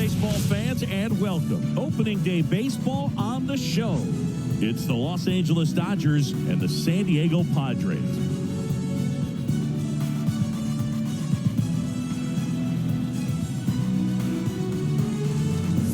baseball fans, and welcome. Opening day baseball on the show. It's the Los Angeles Dodgers and the San Diego Padres.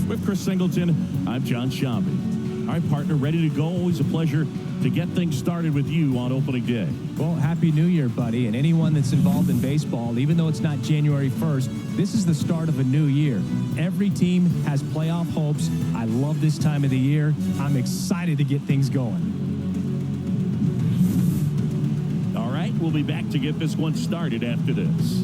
With Chris Singleton, I'm John Shambi. All right, partner, ready to go. Always a pleasure to get things started with you on opening day. Well, Happy New Year, buddy. And anyone that's involved in baseball, even though it's not January 1st, this is the start of a new year. Every team has playoff hopes. I love this time of the year. I'm excited to get things going. All right, we'll be back to get this one started after this.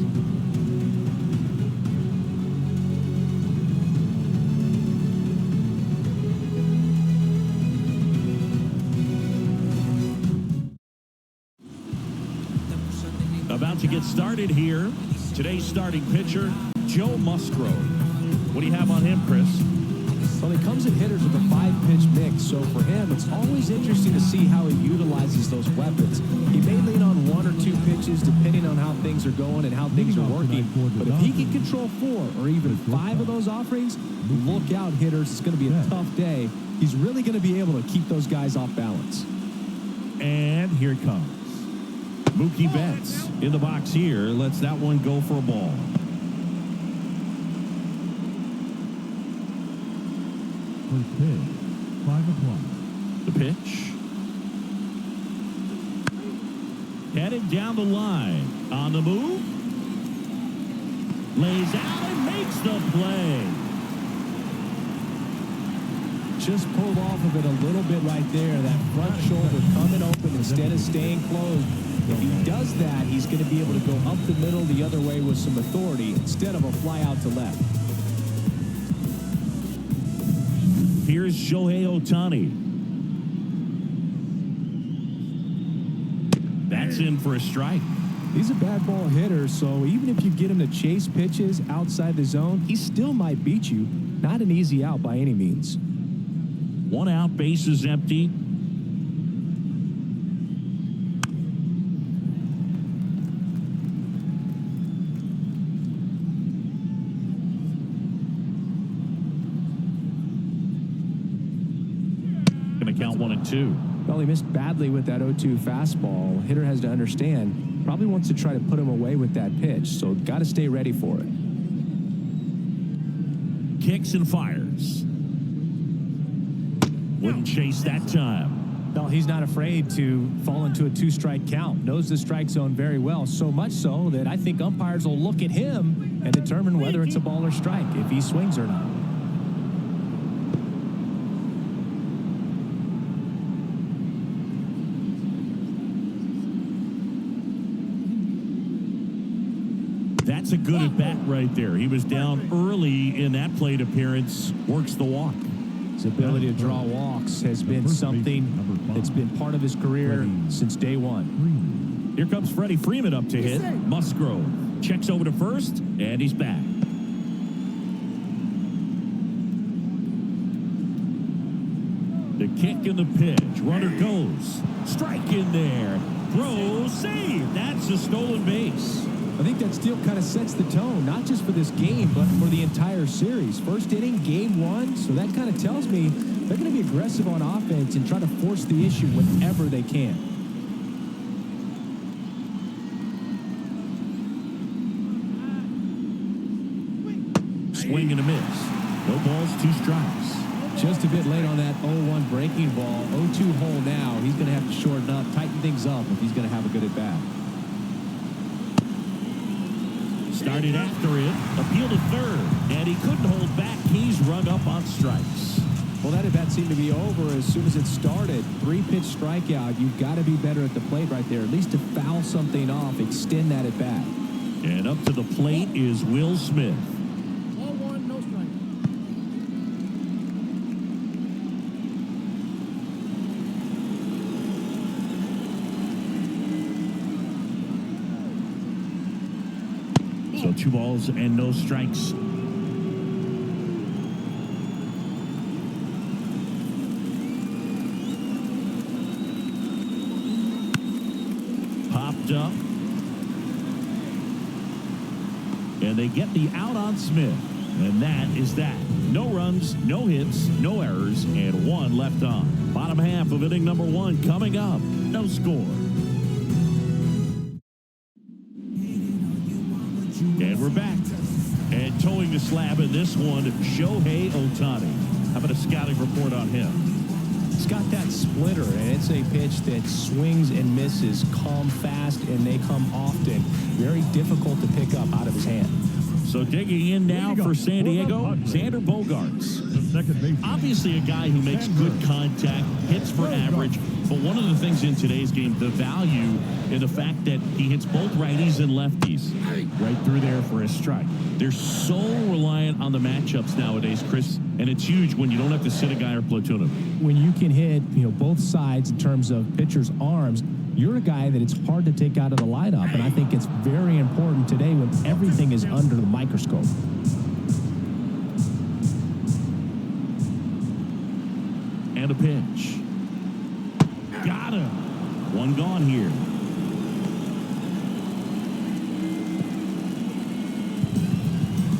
About to get started here. Today's starting pitcher, Joe Musgrove. What do you have on him, Chris? Well, he comes at hitters with a 5-pitch mix, so for him, it's always interesting to see how he utilizes those weapons. He may lean on 1 or 2 pitches depending on how things are going and how things are working, but if he can control 4 or even 5 of those offerings, look out, hitters. It's going to be a tough day. He's really going to be able to keep those guys off balance. And here it comes. Mookie Betts in the box here. Lets that one go for a ball. First pitch, 5 o'clock. The pitch. Heading down the line. On the move. Lays out and makes the play. Just pulled off of it a little bit right there. That front shoulder coming open instead of staying closed. If he does that, he's going to be able to go up the middle the other way with some authority instead of a fly out to left. Here's Shohei Ohtani. That's in for a strike. He's a bad ball hitter, so even if you get him to chase pitches outside the zone, he still might beat you. Not an easy out by any means. 1 out, bases empty. Going to count 1 and 2. Well, he missed badly with that 0-2 fastball. Hitter has to understand, probably wants to try to put him away with that pitch, so got to stay ready for it. Kicks and fires. Wouldn't chase that time. No, he's not afraid to fall into a 2-strike count. Knows the strike zone very well, so much so that I think umpires will look at him and determine whether it's a ball or strike, if he swings or not. That's a good at-bat right there. He was down early in that plate appearance. Works the walk. His ability to draw walks has been something that's been part of his career since day one. Here comes Freddie Freeman up to hit. Musgrove checks over to first, and he's back. The kick and the pitch. Runner goes. Strike in there. Throw, save. That's a stolen base. I think that steal kind of sets the tone, not just for this game, but for the entire series. First inning, game 1, so that kind of tells me they're going to be aggressive on offense and try to force the issue whenever they can. Swing and a miss. No balls, 2 strikes. Just a bit late on that 0-1 breaking ball. 0-2 hole now. He's going to have to shorten up, tighten things up if he's going to have a good at-bat. Started after it, appeal to third, and he couldn't hold back. He's rung up on strikes. Well, that at-bat seemed to be over as soon as it started. 3-pitch strikeout. You've got to be better at the plate right there, at least to foul something off, extend that at-bat. And up to the plate is Will Smith. Ball 1, no strike. So 2 balls and no strikes. Popped up. And they get the out on Smith. And that is that. No runs, no hits, no errors, and 1 left on. Bottom half of inning number 1 coming up. No score. And we're back. And towing the slab in this one, Shohei Ohtani. How about a scouting report on him? It's got that splitter, and it's a pitch that swings and misses, come fast, and they come often. Very difficult to pick up out of his hand. So digging in now for San Diego, Xander Bogaerts. Obviously a guy who makes good contact, hits for average, but one of the things in today's game, the value in the fact that he hits both righties and lefties. Right through there for a strike. They're so reliant on the matchups nowadays, Chris, and it's huge when you don't have to sit a guy or platoon him. When you can hit, both sides in terms of pitchers' arms, you're a guy that it's hard to take out of the lineup, and I think it's very important today when everything is under the microscope. And a pitch. Got him. 1 gone here.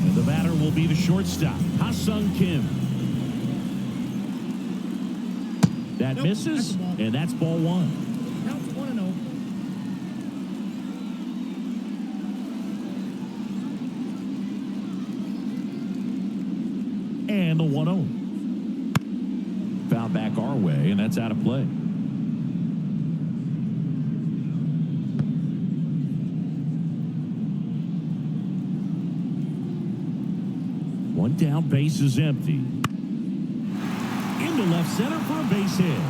And the batter will be the shortstop, Ha-Sung Kim. That misses, and that's ball 1. Counts 1-0. And the 1-0. Foul back our way, and that's out of play. One down, base is empty. Into left center for a base hit.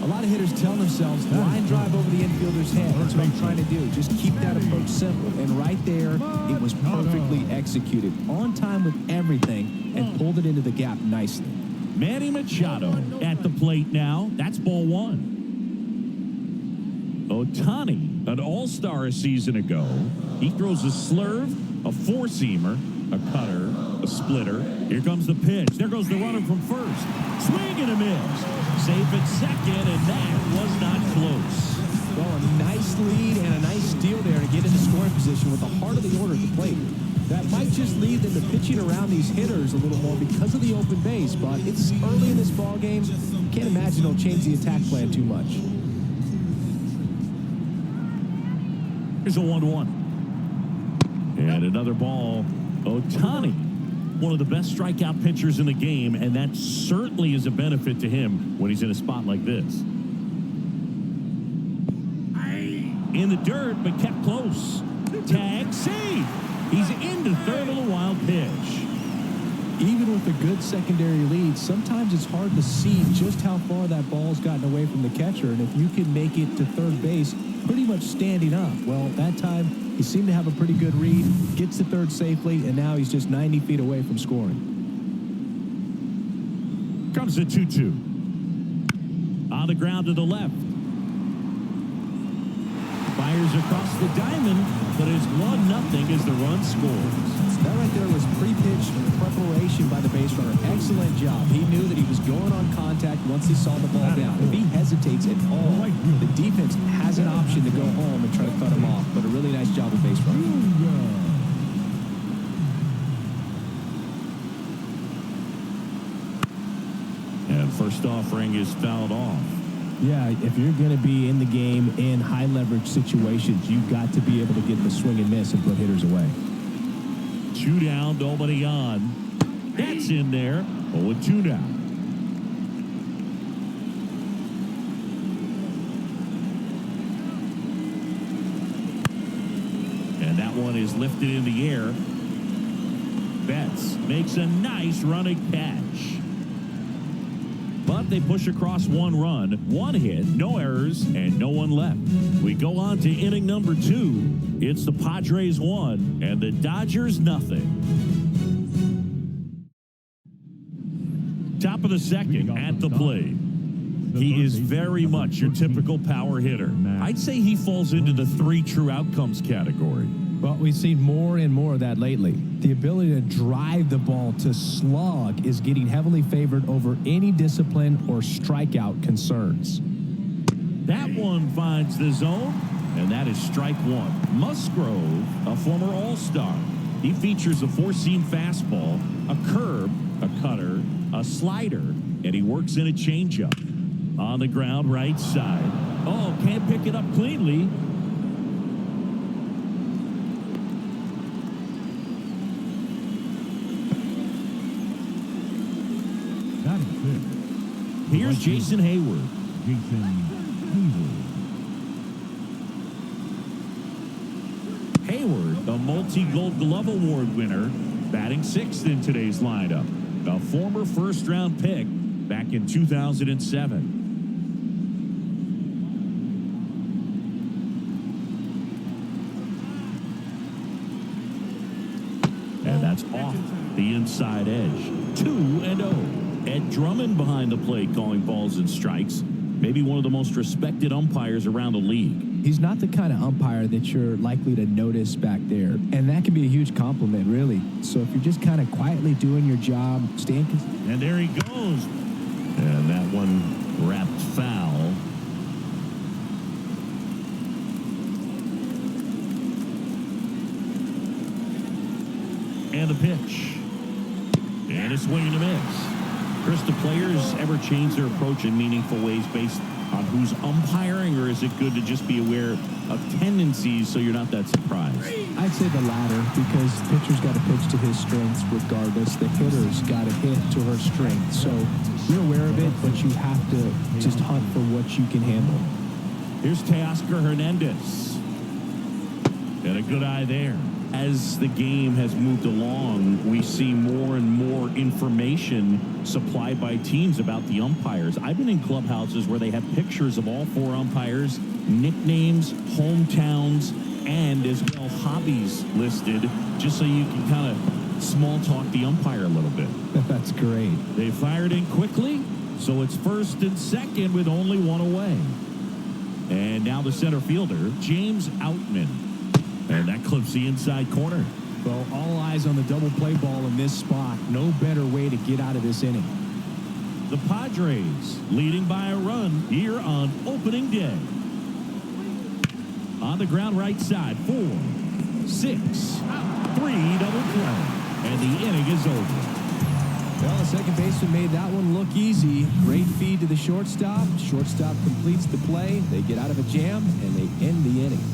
A lot of hitters tell themselves, line drive over the infielder's head. That's what I'm trying to do. Just keep that approach simple. And right there, it was perfectly executed. On time with everything, and pulled it into the gap nicely. Manny Machado at the plate now. That's ball 1. Ohtani, an all-star a season ago. He throws a slurve, a four-seamer, a cutter, a splitter. Here comes the pitch. There goes the runner from first. Swing and a miss. Safe at second, and that was not close. Well, a nice lead and a nice steal there to get into scoring position with the heart of the order at the plate. That might just lead them to pitching around these hitters a little more because of the open base, but it's early in this ball game. Can't imagine they'll change the attack plan too much. Here's a 1-1. And another ball. Ohtani, one of the best strikeout pitchers in the game, and that certainly is a benefit to him when he's in a spot like this. In the dirt, but kept close. Tag, save. He's into third on a wild pitch. Even with a good secondary lead, sometimes it's hard to see just how far that ball's gotten away from the catcher, and if you can make it to third base pretty much standing up, well, that time he seemed to have a pretty good read, gets to third safely, and now he's just 90 feet away from scoring. Comes the 2-2. On the ground to the left. Fires across the diamond, but it's 1-0 as the run scores. That right there was pre-pitch preparation by the base runner. Excellent job. He knew that he was going on contact once he saw the ball down. If he hesitates at all, the defense has an option to go home and try to cut him off. But a really nice job of base running. And first offering is fouled off. Yeah, if you're going to be in the game in high leverage situations, you've got to be able to get the swing and miss and put hitters away. 2 down, nobody on. That's in there. 0-2 now. And that one is lifted in the air. Betts makes a nice running catch. But they push across 1 run, 1 hit, no errors, and no one left. We go on to inning number 2. It's the Padres 1 and the Dodgers 0. Top of the second at the plate. He is very much your typical power hitter. I'd say he falls into the 3 true outcomes category. Well, we've seen more and more of that lately. The ability to drive the ball to slug is getting heavily favored over any discipline or strikeout concerns. That one finds the zone, and that is strike one. Musgrove, a former All-Star. He features a four-seam fastball, a curve, a cutter, a slider, and he works in a changeup. On the ground, right side. Oh, can't pick it up cleanly. That is it. Here's Jason Hayward. Jason Hayward. Hayward, a multi-Gold Glove Award winner, batting sixth in today's lineup. A former first-round pick back in 2007. And that's off the inside edge. 2-0. Ed Drummond behind the plate calling balls and strikes. Maybe one of the most respected umpires around the league. He's not the kind of umpire that you're likely to notice back there. And that can be a huge compliment, really. So if you're just kind of quietly doing your job, staying consistent. And there he goes. And that one wrapped foul. And the pitch. And a swing and a miss. Chris, do players ever change their approach in meaningful ways based on who's umpiring, or is it good to just be aware of tendencies so you're not that surprised? I'd say the latter, because the pitcher's got to pitch to his strengths regardless. The hitter's got to hit to her strength. So you're aware of it, but you have to just hunt for what you can handle. Here's Teoscar Hernandez. And a good eye there. As the game has moved along, we see more and more information supplied by teams about the umpires. I've been in clubhouses where they have pictures of all four umpires, nicknames, hometowns, and as well hobbies listed, just so you can kind of small talk the umpire a little bit. That's great. They fired in quickly, so it's first and second with only one away. And now the center fielder, James Outman. And that clips the inside corner. Well, all eyes on the double play ball in this spot. No better way to get out of this inning. The Padres leading by a run here on opening day. On the ground right side, 4, 6, 3 double play. And the inning is over. Well, the second baseman made that one look easy. Great feed to the shortstop. Shortstop completes the play. They get out of a jam, and they end the inning.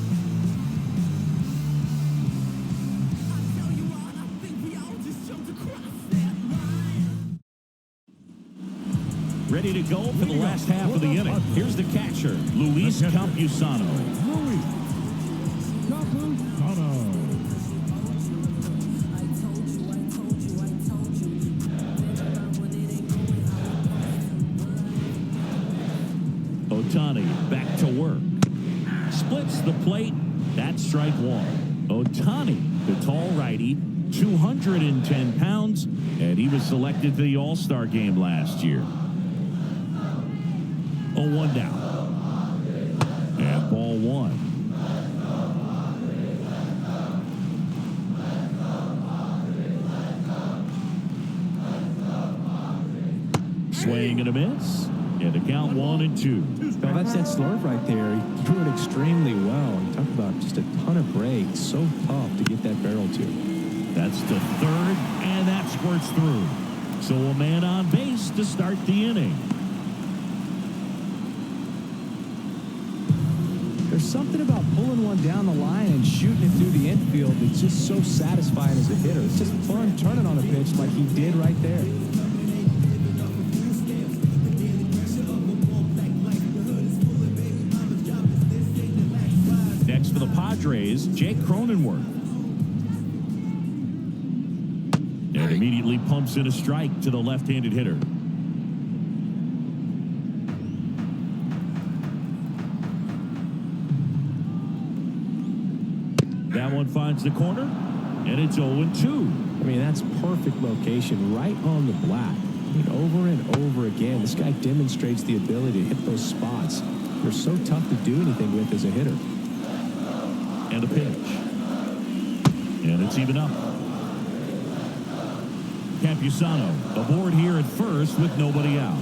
Ready to go for the last half of the inning. Here's the catcher, Luis Campusano. Luis Campusano. Ohtani back to work. Splits the plate. That's strike one. Ohtani, the tall righty, 210 pounds, and he was selected for the All-Star game last year. 0-1 down. And ball one. Swing and a miss. And the count 1-2. Well, that's that slurve right there. He threw it extremely well. He talked about just a ton of breaks. So tough to get that barrel to. That's the third, and that squirts through. So a man on base to start the inning. There's something about pulling one down the line and shooting it through the infield that's just so satisfying as a hitter. It's just fun turning on a pitch like he did right there. Next for the Padres, Jake Cronenworth. And immediately pumps in a strike to the left-handed hitter. That one finds the corner, and it's 0-2. I mean, that's perfect location, right on the black. I mean, over and over again, this guy demonstrates the ability to hit those spots. They're so tough to do anything with as a hitter. And a pitch. And it's even up. Campusano aboard here at first with nobody out.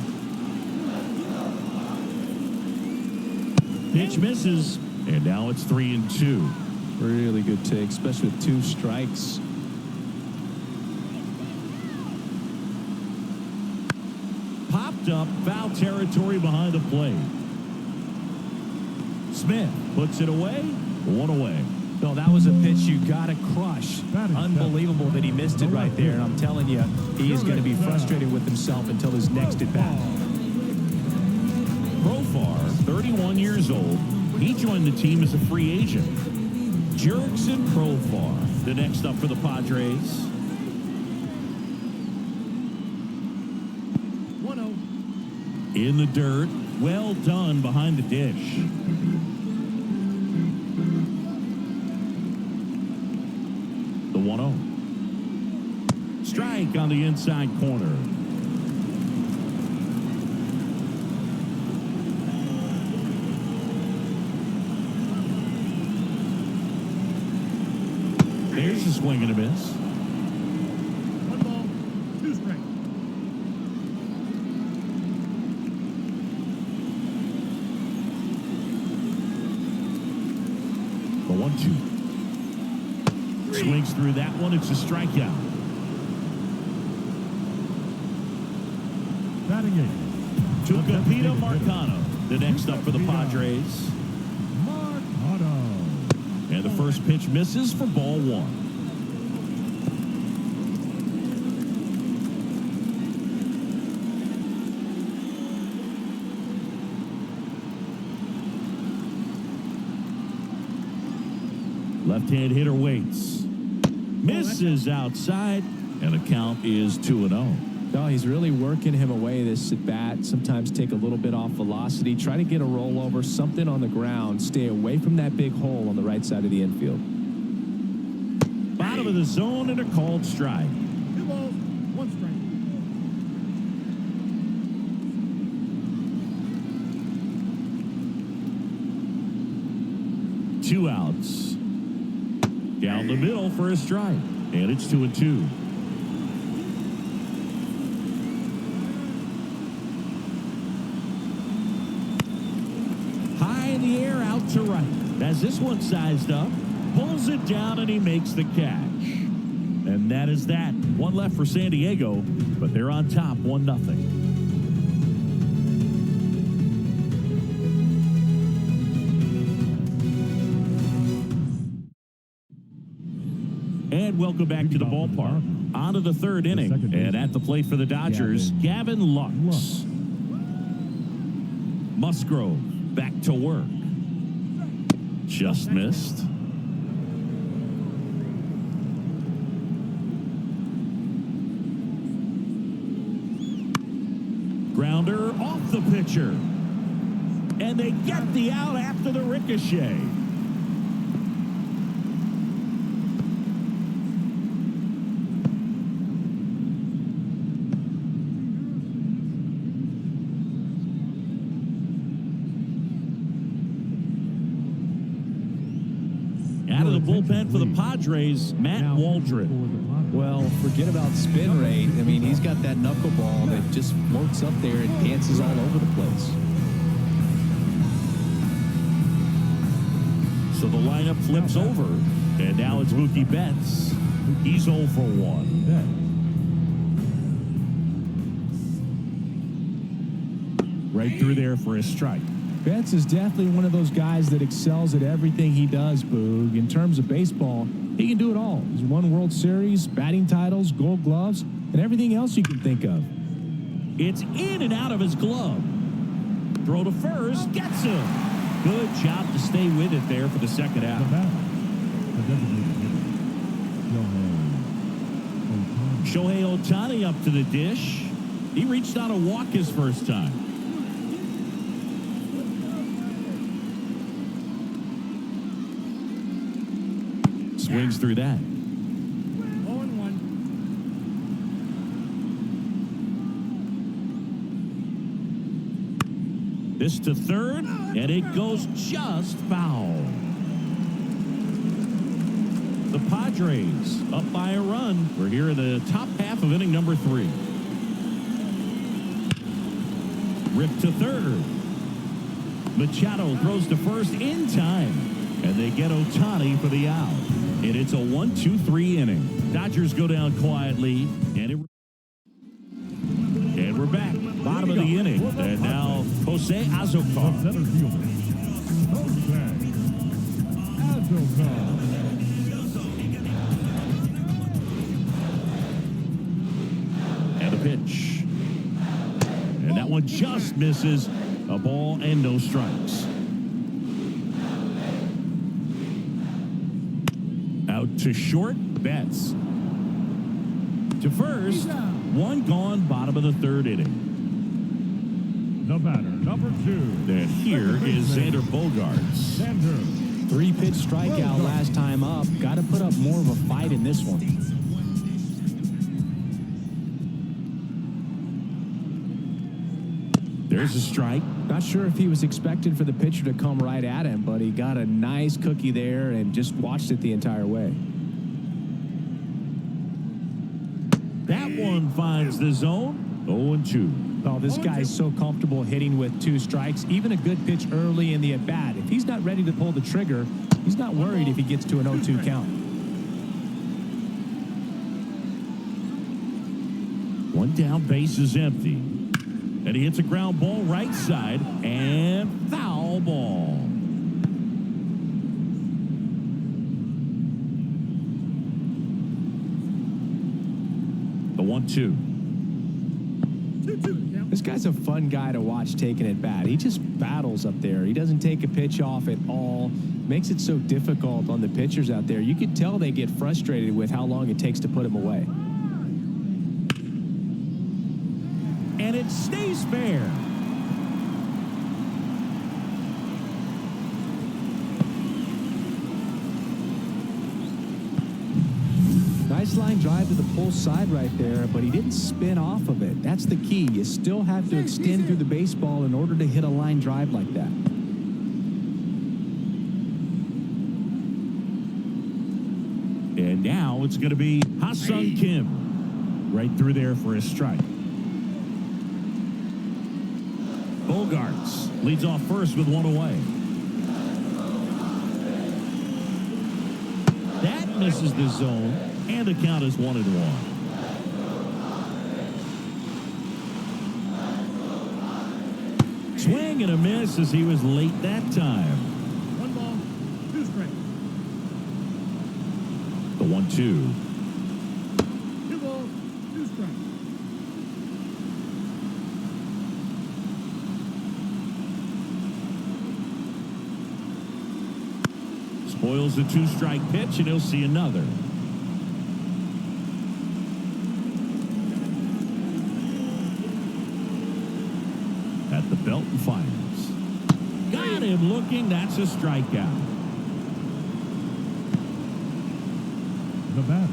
Pitch misses, and now it's 3-2. Really good take, especially with 2 strikes. Popped up, foul territory behind the plate. Smith puts it away, 1 away. No, that was a pitch you got to crush. Unbelievable that he missed it right there. And I'm telling you, he is going to be frustrated with himself until his next at-bat. Profar, 31 years old. He joined the team as a free agent. Jerks and Profar, the next up for the Padres. 1-0. In the dirt. Well done behind the dish. The 1-0. Strike on the inside corner. There's a swing and a miss. 1 ball, 2 strikes. The 1-2. Swings through that one. It's a strikeout. Batting 8. Tucupita Marcano, the next up for the Padres. Marcano. And the first pitch misses for ball 1. Left-hand hitter waits. Misses outside, and the count is 2-0. No, he's really working him away this at bat. Sometimes take a little bit off velocity. Try to get a rollover, something on the ground. Stay away from that big hole on the right side of the infield. Bottom of the zone and a called strike. 2 balls, 1 strike. 2 outs. Down the middle for a strike. And it's 2-2. High in the air, out to right. As this one sized up, pulls it down, and he makes the catch. And that is that. 1 left for San Diego, but they're on top 1-0. And welcome back to the ballpark. On to the 3rd inning. And at the plate for the Dodgers, Gavin Lux. Musgrove back to work. Just missed. Grounder off the pitcher. And they get the out after the ricochet. Out of the bullpen for the Padres, Matt Waldron. Well, forget about spin rate. I mean, he's got that knuckleball that just floats up there and dances all over the place. So the lineup flips over, and now it's Mookie Betts. He's 0 for 1. Right through there for a strike. Betts is definitely one of those guys that excels at everything he does, Boog. In terms of baseball, he can do it all. He's won World Series, batting titles, Gold Gloves, and everything else you can think of. It's in and out of his glove. Throw to first, gets him. Good job to stay with it there for the second out. Shohei Ohtani up to the dish. He reached out a walk his first time. Swings through that. 0-1. This to third, and it goes just foul. The Padres up by a run. We're here in the top half of inning number 3. Ripped to third. Machado throws to first in time, and they get Ohtani for the out. And it's a 1-2-3 inning. Dodgers go down quietly, and we're back. Bottom of the inning. And now Jose Azocar. Center fielder, Jose Azocar. And a pitch. And that one just misses. A ball and no strikes. Out to short, Betts. To first, one gone, bottom of the third inning. The batter, number 2. And here is Xander Bogaerts. Xander. 3-pitch strikeout last time up. Got to put up more of a fight in this one. There's a strike. Not sure if he was expecting for the pitcher to come right at him, but he got a nice cookie there and just watched it the entire way. That one finds the zone. 0-2. Oh, this guy's so comfortable hitting with 2 strikes. Even a good pitch early in the at-bat. If he's not ready to pull the trigger, he's not worried if he gets to an 0-2 count. One down, base is empty. And he hits a ground ball right side, and foul ball. The 1-2. This guy's a fun guy to watch taking at bat. He just battles up there. He doesn't take a pitch off at all. Makes it so difficult on the pitchers out there. You can tell they get frustrated with how long it takes to put him away. And it stays fair. Nice line drive to the pull side right there, but he didn't spin off of it. That's the key. You still have to extend through the baseball in order to hit a line drive like that. And now it's going to be Ha-Sung Kim right through there for a strike. Bogaerts leads off first with one away. That misses the zone, and the count is 1-1. Swing and a miss as he was late that time. 1 ball, 2 strikes. The 1-2. 2 balls, 2 strikes. Spoils the 2-strike pitch, and he'll see another. At the belt and fires. Got him looking. That's a strikeout. The batter,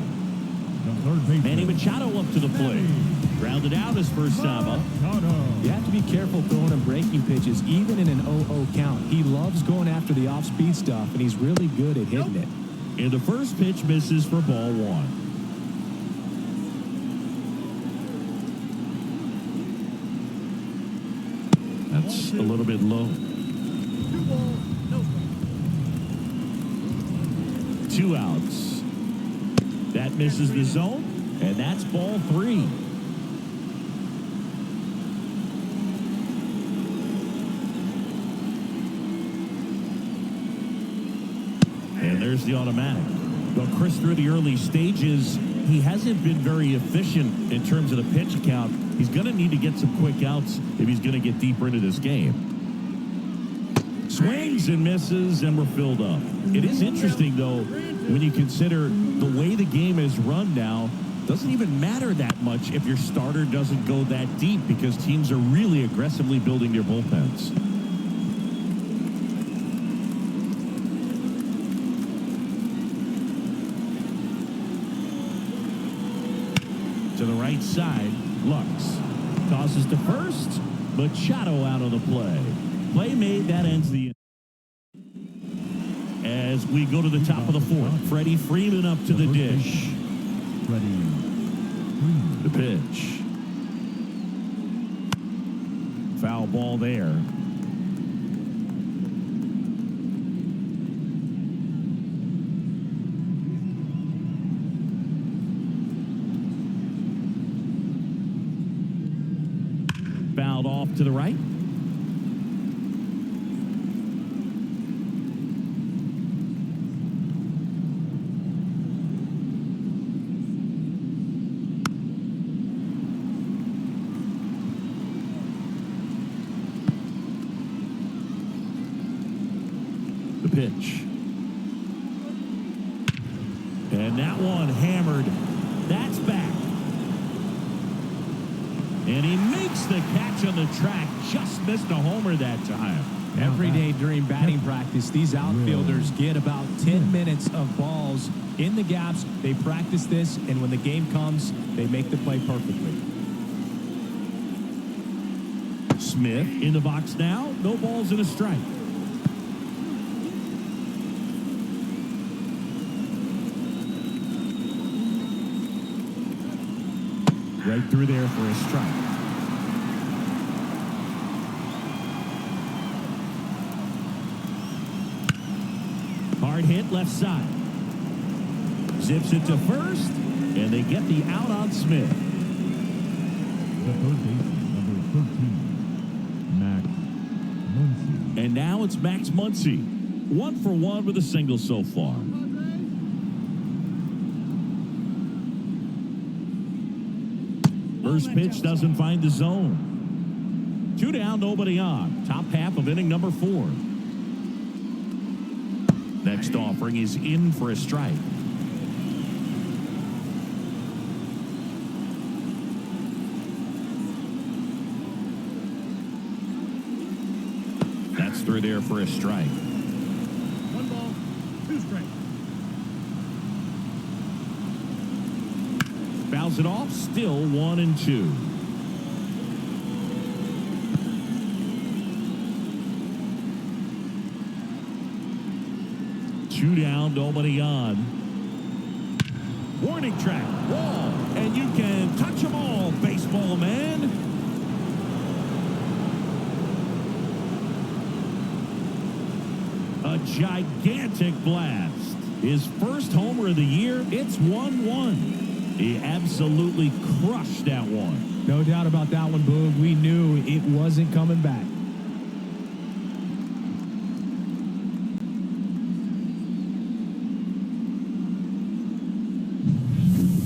the third baseman, Manny Machado up to the plate. Grounded out his first time up. Machado. You have to be careful throwing him breaking pitches, even in an 0-0 count. He loves going after the off-speed stuff, and he's really good at hitting it. And the first pitch misses for ball 1. That's a little bit low. 2 balls, no strikes. 2 outs. That misses the zone, and that's ball 3. And there's the automatic. Well, Chris, through the early stages, he hasn't been very efficient in terms of the pitch count. He's going to need to get some quick outs if he's going to get deeper into this game. Swings and misses, and we're filled up. It is interesting, though, when you consider the way the game is run now. Doesn't even matter that much if your starter doesn't go that deep, because teams are really aggressively building their bullpens. To the right side, Lux tosses to first. Machado out of the play. Play made, that ends the inning. As we go to the top of the 4th, Freddie Freeman up to the dish. The pitch. Foul ball there. to the right. The pitch. And that one hammered. That's back. And he makes the catch on the track. Just missed a homer that time. Every day during batting practice, these outfielders get about 10 minutes of balls in the gaps. They practice this, and when the game comes, they make the play perfectly. Smith in the box now. No balls and a strike. Right through there for a strike. Hard hit left side. Zips it to first, and they get the out on Smith. The third baseman, number 13, Max Muncy. And now it's Max Muncy. 1 for 1 with a single so far. First pitch doesn't find the zone. 2 down, nobody on. Top half of inning number 4. Next offering is in for a strike. That's through there for a strike. 1 ball, 2 strikes. Fouls it off, still 1-2. Two down, nobody on. Warning track, wall, and you can touch them all, baseball man. A gigantic blast. His first homer of the year, it's 1-1. He absolutely crushed that one. No doubt about that one, Boog. We knew it wasn't coming back.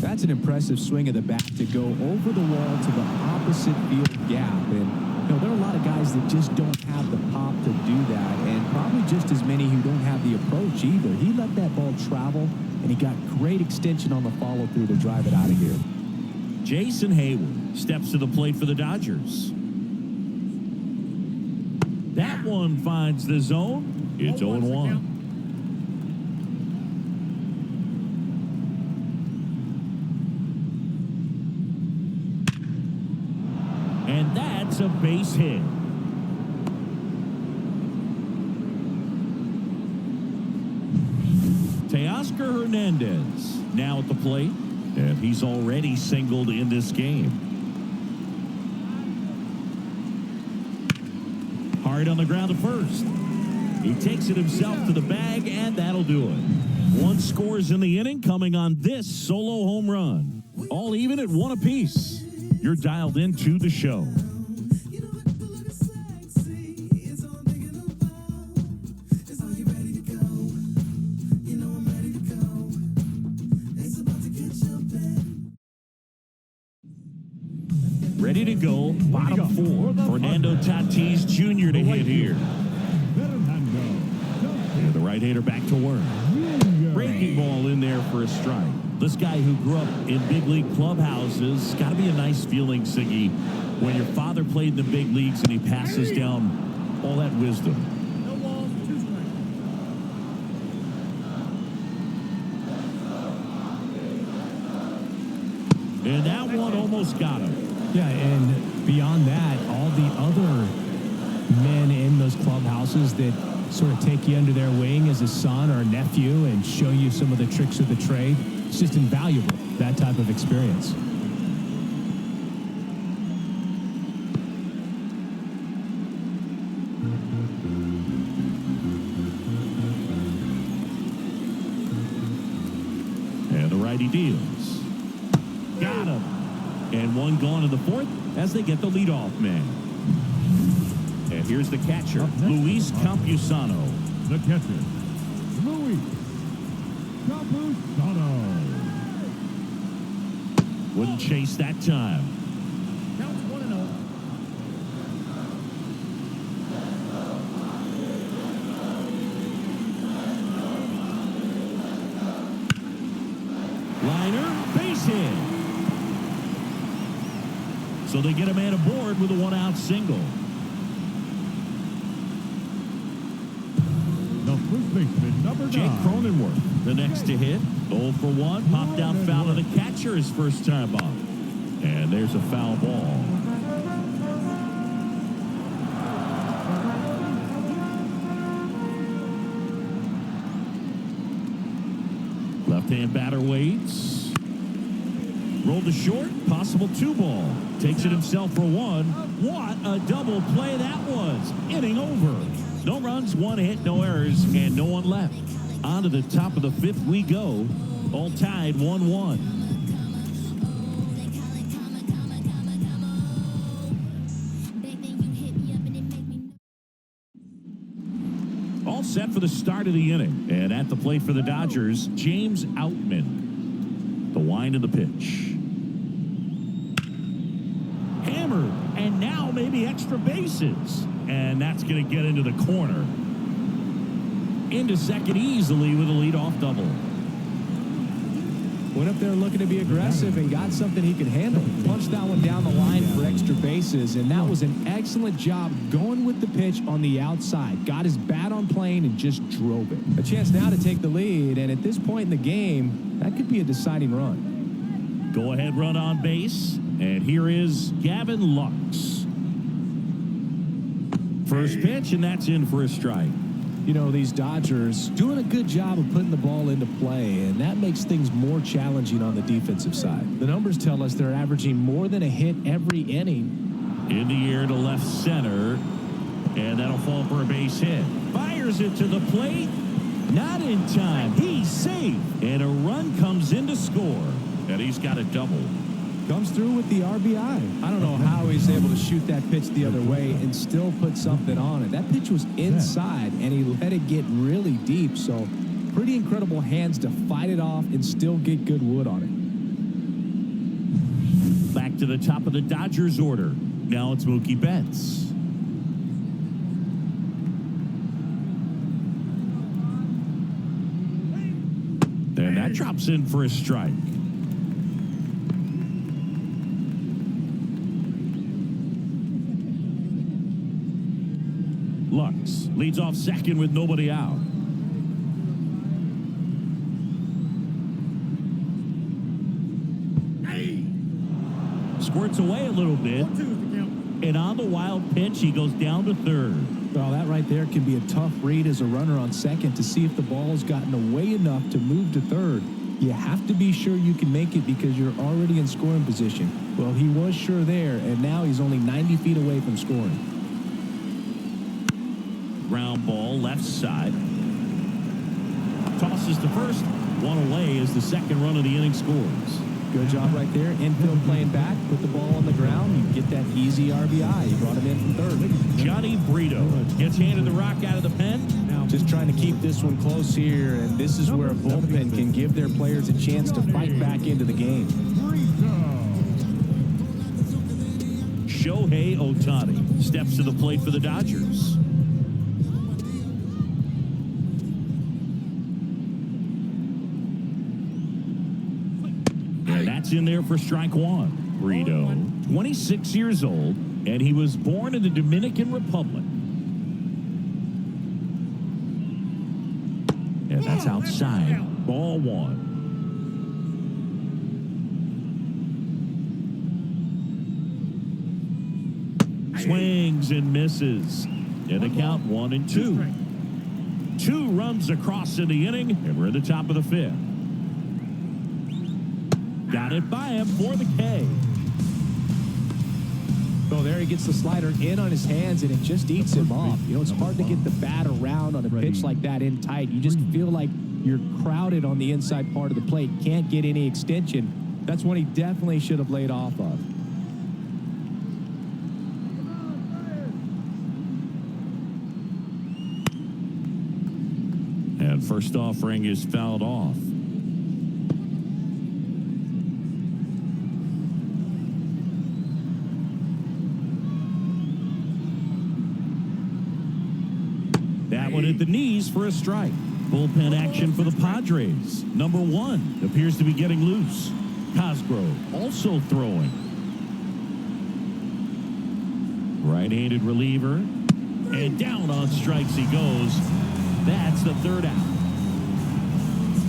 That's an impressive swing of the bat to go over the wall to the opposite field gap. And there are a lot of guys that just don't have the pop to do that, and probably just as many who don't have the approach either. He let that ball travel, and he got great extension on the follow-through to drive it out of here. Jason Hayward steps to the plate for the Dodgers. That one finds the zone. It's 0-1. And that's a base hit. Teoscar Hernandez now at the plate, and he's already singled in this game. Hard on the ground to first. He takes it himself to the bag, and that'll do it. 1 scores in the inning coming on this solo home run. All even at 1 apiece. You're dialed into the show. Ready to go, bottom 4. Fernando Tatis Jr. to hit here. And the right-hander back to work. Breaking ball in there for a strike. This guy who grew up in big league clubhouses, got to be a nice feeling, Siggy, when your father played in the big leagues and he passes down all that wisdom. No balls, 2 strikes. And that one almost got him. Yeah, and beyond that, all the other men in those clubhouses that sort of take you under their wing as a son or a nephew and show you some of the tricks of the trade. It's just invaluable, that type of experience. And the righty deals. Got him. And 1 gone in the 4th as they get the leadoff man. Here's the catcher, Luis Campusano. The catcher, Luis Campusano. Wouldn't chase that time. Counts 1-0. Liner, base hit. So they get a man aboard with a one-out single. The first baseman, number 9. Jake Cronenworth, the next to hit. 0 for 1. Popped out foul to the catcher his first time up. And there's a foul ball. Left-hand batter waits. Rolled to short. Possible 2-ball. Takes it himself for 1. What a double play that was. Inning over. No runs, 1 hit, no errors, and no one left. On to the top of the 5th we go. All tied 1-1. All set for the start of the inning. And at the plate for the Dodgers, James Outman. The wind of the pitch. Hammered. And now maybe extra bases. And that's going to get into the corner. Into second easily with a leadoff double. Went up there looking to be aggressive and got something he could handle. Punched that one down the line for extra bases, and that was an excellent job going with the pitch on the outside. Got his bat on plane and just drove it. A chance now to take the lead, and at this point in the game, that could be a deciding run. Go ahead run on base, and here is Gavin Lux. First pitch, and that's in for a strike. You know, these Dodgers doing a good job of putting the ball into play, and that makes things more challenging on the defensive side. The numbers tell us they're averaging more than a hit every inning. In the air to left center, and that'll fall for a base hit. Fires it to the plate. Not in time. He's safe, and a run comes in to score, and he's got a double. Comes through with the RBI. I don't know how he's able to shoot that pitch the other way and still put something on it. That pitch was inside, and he let it get really deep, so pretty incredible hands to fight it off and still get good wood on it. Back to the top of the Dodgers order. Now it's Mookie Betts. And that drops in for a strike. Lux leads off second with nobody out. Squirts away a little bit. And on the wild pitch, he goes down to third. Well, that right there can be a tough read as a runner on second to see if the ball's gotten away enough to move to third. You have to be sure you can make it because you're already in scoring position. Well, he was sure there, and now he's only 90 feet away from scoring. Ground ball left side. Tosses to first. One away as the second run of the inning scores. Good job right there. Infield playing back. Put the ball on the ground. You get that easy RBI. You brought him in from third. Johnny Brito gets handed the rock out of the pen. Just trying to keep this one close here, and this is where a bullpen can give their players a chance to fight back into the game. Shohei Ohtani steps to the plate for the Dodgers. That's in there for strike one. Brito, 26 years old, and he was born in the Dominican Republic. And that's outside. Ball one. Swings and misses. And the count 1-2. 2 runs across in the inning, and we're at the top of the 5th. Got it by him for the K. Oh, there he gets the slider in on his hands, and it just eats him off. You know, it's hard to get the bat around on a pitch like that in tight. You just feel like you're crowded on the inside part of the plate. Can't get any extension. That's one he definitely should have laid off of. And first offering is fouled off. That one at the knees for a strike. Bullpen action for the Padres. Number 1 appears to be getting loose. Cosgrove also throwing. Right-handed reliever. And down on strikes he goes. That's the third out.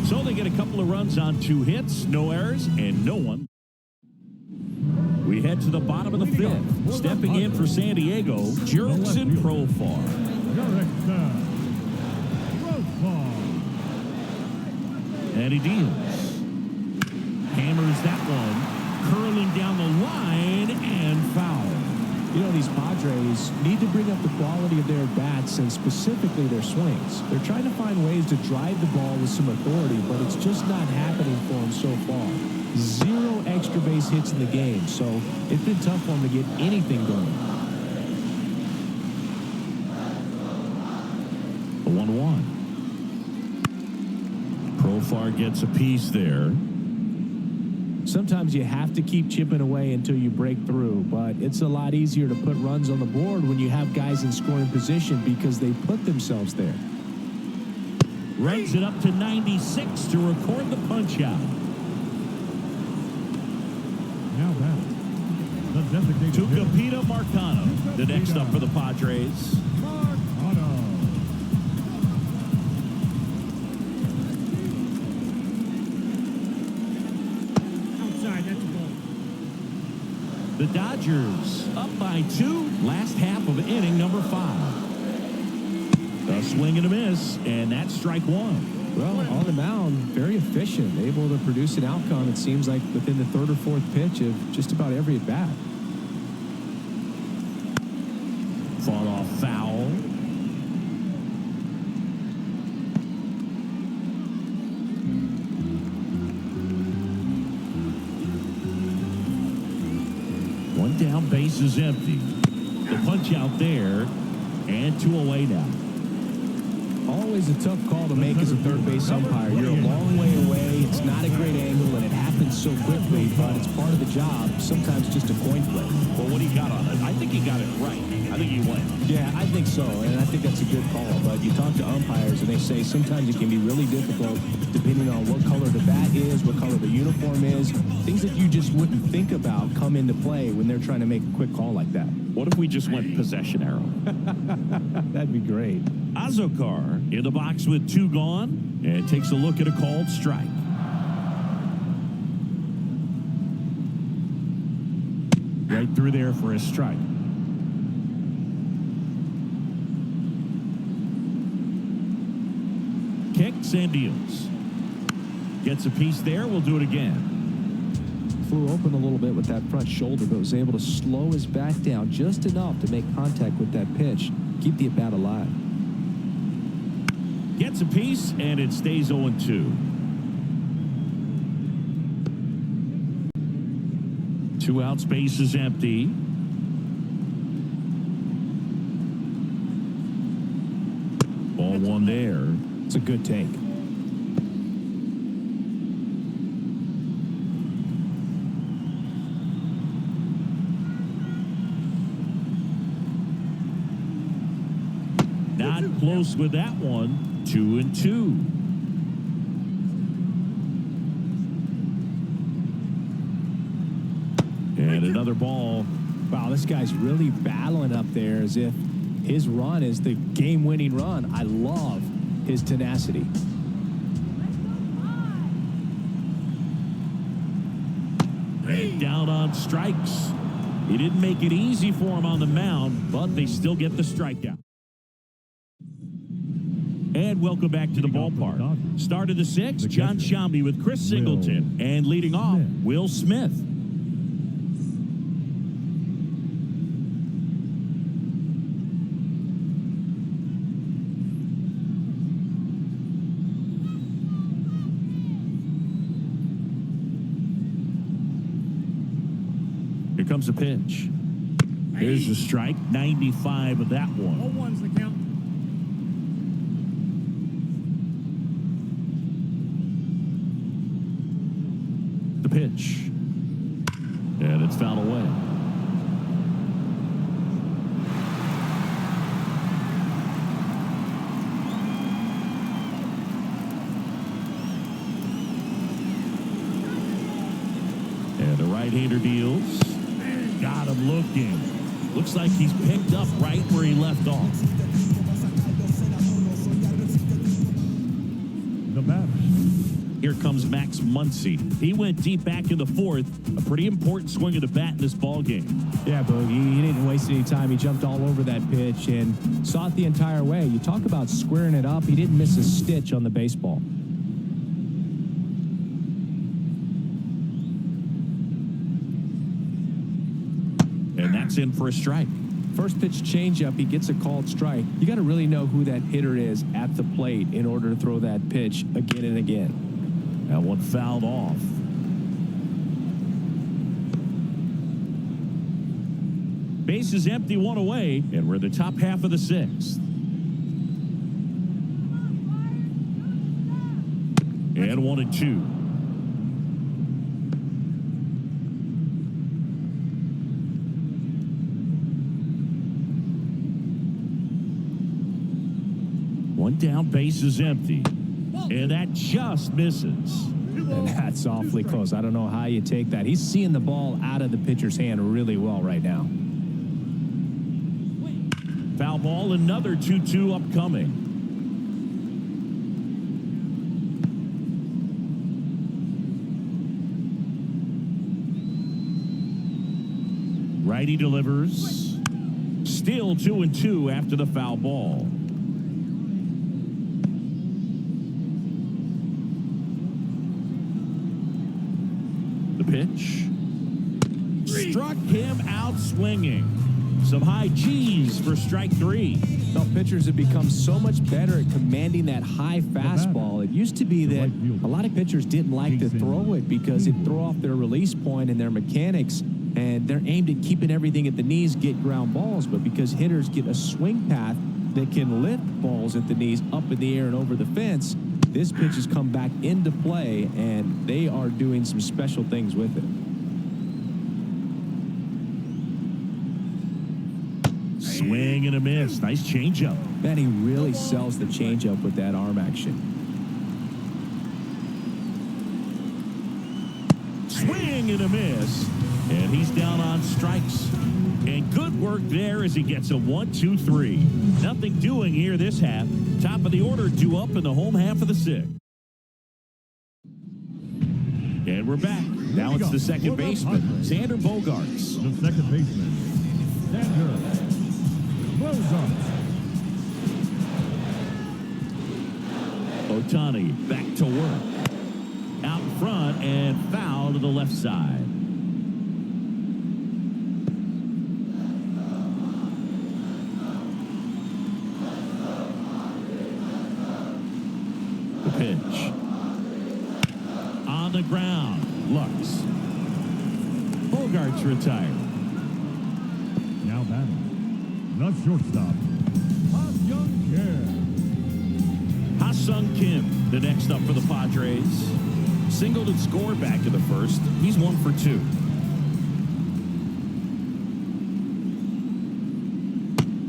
So they get a couple of runs on 2 hits, no errors, and no one. We head to the bottom of the 5th. Stepping in for San Diego, Jurickson Profar. And he deals. Hammers that one. Curling down the line and foul. You know, these Padres need to bring up the quality of their bats and specifically their swings. They're trying to find ways to drive the ball with some authority, but it's just not happening for them so far. 0 extra base hits in the game, so it's been tough for them to get anything going. The 1-1. Profar gets a piece there. Sometimes you have to keep chipping away until you break through, but it's a lot easier to put runs on the board when you have guys in scoring position because they put themselves there. Runs it up to 96 to record the punch out. Now that the designated Tucupita Marcano, the next up for the Padres. The Dodgers up by 2, last half of inning number 5. A swing and a miss, and that's strike 1. Well, on the mound, very efficient, able to produce an outcome, it seems like, within the 3rd or 4th pitch of just about every at-bat. Fought off foul. One down, base is empty. The punch out there, and 2 away now. Always a tough call to make as a third base umpire. You're a long way away. It's not a great angle, and it happens so quickly, but it's part of the job. Sometimes just a coin flip. Well, what he got on it, I think he got it right. I think he went. Yeah, I think so, and I think that's a good call. But you talk to umpires, and they say sometimes it can be really difficult depending on what color the bat is, what color the uniform is. Things that you just wouldn't think about come into play when they're trying to make a quick call like that. What if we just went possession arrow? That'd be great. Azokar in the box with 2 gone and takes a look at a called strike. Right through there for a strike. Kicks and deals. Gets a piece there. We'll do it again. Flew open a little bit with that front shoulder, but was able to slow his back down just enough to make contact with that pitch. Keep the at-bat alive. Gets a piece, and it stays 0-2. 2 outs, base is empty. Ball 1 there. It's a good take. Not close with that one. 2-2. And another ball. Wow, this guy's really battling up there as if his run is the game-winning run. I love his tenacity. And down on strikes. He didn't make it easy for him on the mound, but they still get the strikeout. And welcome back to the ballpark. Start of the 6th, John Shambi with Chris Singleton. And leading off, Will Smith. Here comes a pitch. Here's the strike, 95 of that one. 0-1's the count. pitch. And it's fouled away. And the right-hander deals. Got him looking. Looks like he's picked up right where he left off. The batter. Here comes Max Muncy. He went deep back in the fourth. A pretty important swing of the bat in this ball game. Yeah, Boogie, he didn't waste any time. He jumped all over that pitch and saw it the entire way. You talk about squaring it up. He didn't miss a stitch on the baseball. And that's in for a strike. First pitch changeup, he gets a called strike. You got to really know who that hitter is at the plate in order to throw that pitch again and again. That one fouled off. Base is empty, one away, and we're in the top half of the sixth. And 1-2. One down, base is empty. And that just misses. And that's awfully close. I don't know how you take that. He's seeing the ball out of the pitcher's hand really well right now. Foul ball, another 2-2 upcoming. Righty delivers. Still 2-2 after the foul ball. The pitch. Struck him out swinging. Some high G's for strike three. Well, pitchers have become so much better at commanding that high fastball. It used to be that a lot of pitchers didn't like to throw it because it'd throw off their release point and their mechanics, and they're aimed at keeping everything at the knees, get ground balls. But because hitters get a swing path that can lift balls at the knees up in the air and over the fence, this pitch has come back into play, and they are doing some special things with it. Swing and a miss. Nice changeup. Man, he really sells the changeup with that arm action. Swing and a miss. And he's down on strikes. And good work there as he gets a 1-2-3. Nothing doing here this half. Top of the order due up in the home half of the sixth. And we're back. Now it's the second baseman, Xander Bogaerts. The second baseman, Xander Bogaerts. Ohtani back to work. Out in front and foul to the left side. The pitch. On the ground. Lux. Bogaerts retired. Now batting, the shortstop, Ha-Sung Kim, the next up for the Padres. Singled and scored back in the first. He's 1 for 2.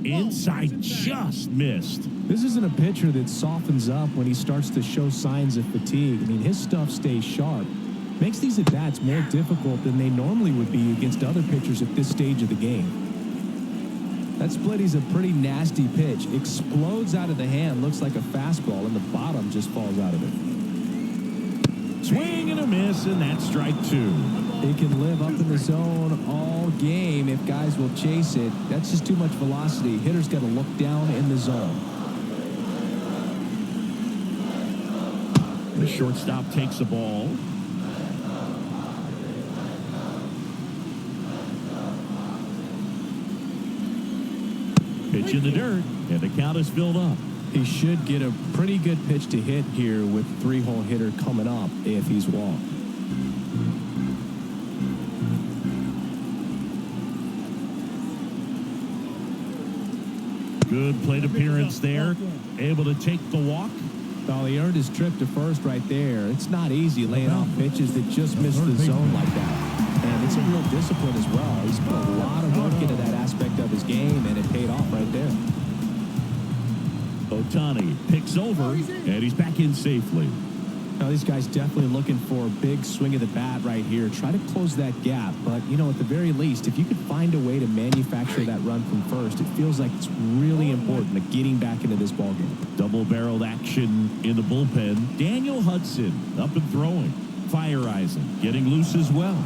Inside just missed. This isn't a pitcher that softens up when he starts to show signs of fatigue. I mean, his stuff stays sharp. Makes these at-bats more difficult than they normally would be against other pitchers at this stage of the game. That split is a pretty nasty pitch. Explodes out of the hand, looks like a fastball, and the bottom just falls out of it. Swing and a miss, and that's strike 2. He can live up in the zone all game if guys will chase it. That's just too much velocity. Hitter's got to look down in the zone. The shortstop takes the ball. Pitch in the dirt, and the count is filled up. He should get a pretty good pitch to hit here with three-hole hitter coming up if he's walked. Good plate appearance there. Able to take the walk. Well, he earned his trip to first right there. It's not easy laying off pitches that just miss the zone like that. And it's a real discipline as well. He's put a lot of work into that aspect of his game, and it paid off right there. Ohtani picks over, and he's back in safely. Now, these guys definitely looking for a big swing of the bat right here. Try to close that gap. But, you know, at the very least, if you could find a way to manufacture that run from first, it feels like it's really important to getting back into this ballgame. Double-barreled action in the bullpen. Daniel Hudson up and throwing. Fire-Eisen getting loose as well.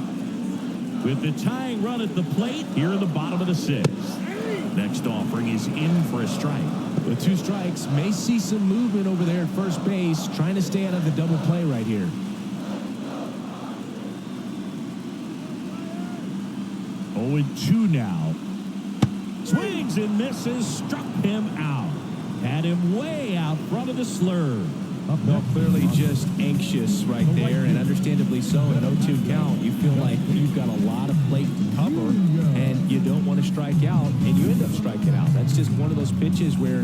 With the tying run at the plate here in the bottom of the sixth. Next offering is in for a strike. With 2 strikes, may see some movement over there at first base, trying to stay out of the double play right here. Oh, and 2 now. Swings and misses, struck him out. Had him way out front of the slurve. No, clearly just anxious right there, and understandably so. An 0-2 count, you feel like you've got a lot of plate to cover, and you don't want to strike out, and you end up striking out. That's just one of those pitches where